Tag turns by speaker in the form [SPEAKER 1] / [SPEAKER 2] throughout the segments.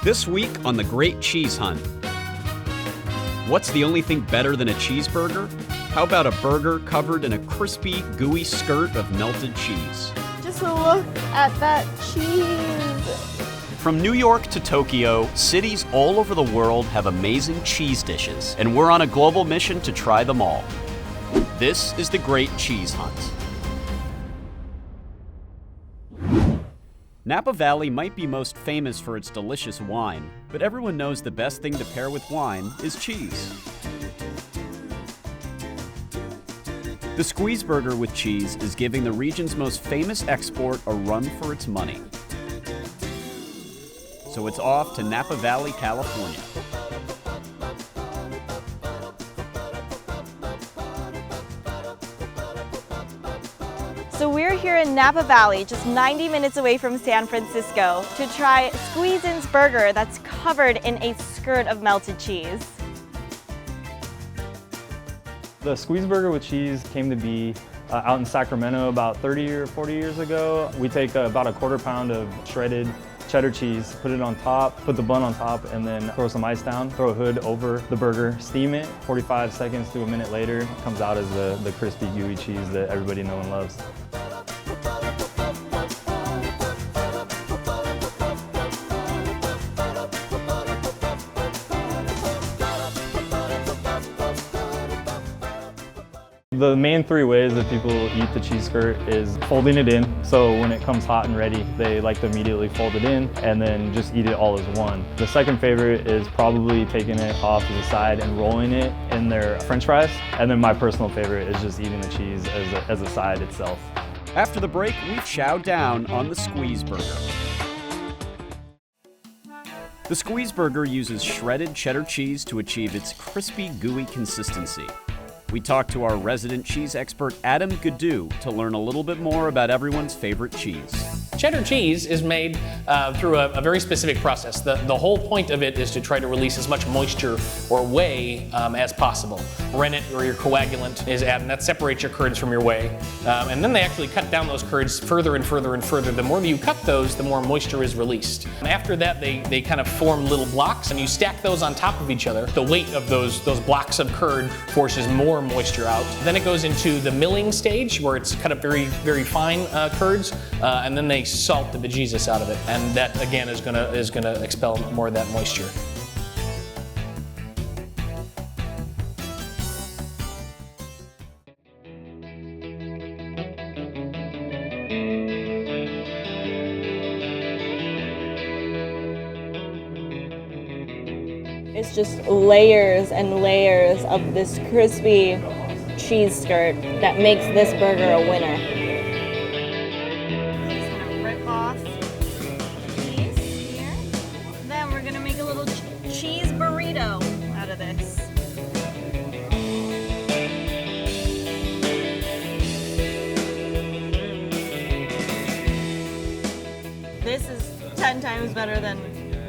[SPEAKER 1] This week on The Great Cheese Hunt. What's the only thing better than a cheeseburger? How about a burger covered in a crispy, gooey skirt of melted cheese?
[SPEAKER 2] Just look at that cheese.
[SPEAKER 1] From New York to Tokyo, cities all over the world have amazing cheese dishes, and we're on a global mission to try them all. This is The Great Cheese Hunt. Napa Valley might be most famous for its delicious wine, but everyone knows the best thing to pair with wine is cheese. The Squeezeburger with cheese is giving the region's most famous export a run for its money. So it's off to Napa Valley, California.
[SPEAKER 2] So we're here in Napa Valley, just 90 minutes away from San Francisco, to try Squeezeburger that's covered in a skirt of melted cheese.
[SPEAKER 3] The Squeezeburger with cheese came to be out in Sacramento about 30 or 40 years ago. We take about a quarter pound of shredded cheddar cheese, put it on top, put the bun on top, and then throw some ice down, throw a hood over the burger, steam it. 45 seconds to a minute later, it comes out as the crispy, gooey cheese that everybody knows and loves. The main three ways that people eat the cheese skirt is folding it in. So when it comes hot and ready, they like to immediately fold it in and then just eat it all as one. The second favorite is probably taking it off to the side and rolling it in their French fries. And then my personal favorite is just eating the cheese as a side itself.
[SPEAKER 1] After the break, we've chowed down on the Squeezeburger. The Squeezeburger uses shredded cheddar cheese to achieve its crispy, gooey consistency. We talked to our resident cheese expert, Adam Gadoo, to learn a little bit more about everyone's favorite cheese.
[SPEAKER 4] Cheddar cheese is made through a very specific process. The whole point of it is to try to release as much moisture or whey as possible. Rennet, or your coagulant, is added, and that separates your curds from your whey. And then they actually cut down those curds further and further and further. The more that you cut those, the more moisture is released. And after that, they kind of form little blocks, and you stack those on top of each other. The weight of those blocks of curd forces more moisture out. Then it goes into the milling stage, where it's cut up very, very fine curds, and then they salt the bejesus out of it, and that again is gonna expel more of that moisture.
[SPEAKER 2] It's just layers and layers of this crispy cheese skirt that makes this burger a winner. Cheese burrito out of this. This is 10 times better than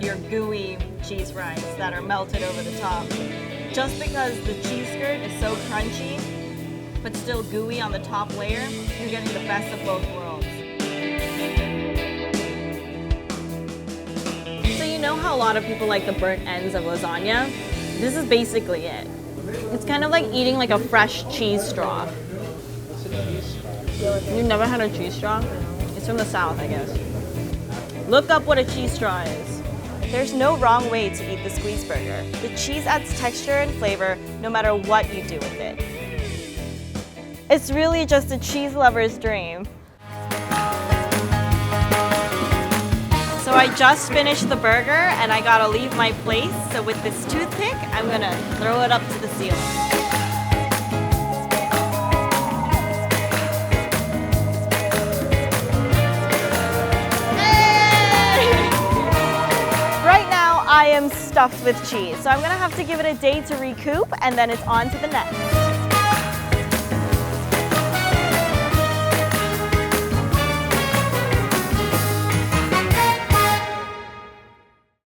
[SPEAKER 2] your gooey cheese fries that are melted over the top. Just because the cheese skirt is so crunchy, but still gooey on the top layer, you're getting the best of both worlds. You know how a lot of people like the burnt ends of lasagna? This is basically it. It's kind of like eating like a fresh cheese straw. You've never had a cheese straw? It's from the South, I guess. Look up what a cheese straw is. There's no wrong way to eat the Squeezeburger. The cheese adds texture and flavor no matter what you do with it. It's really just a cheese lover's dream. So I just finished the burger and I gotta leave my place. So with this toothpick, I'm gonna throw it up to the ceiling. Hey! Right now I am stuffed with cheese. So I'm gonna have to give it a day to recoup, and then it's on to the next.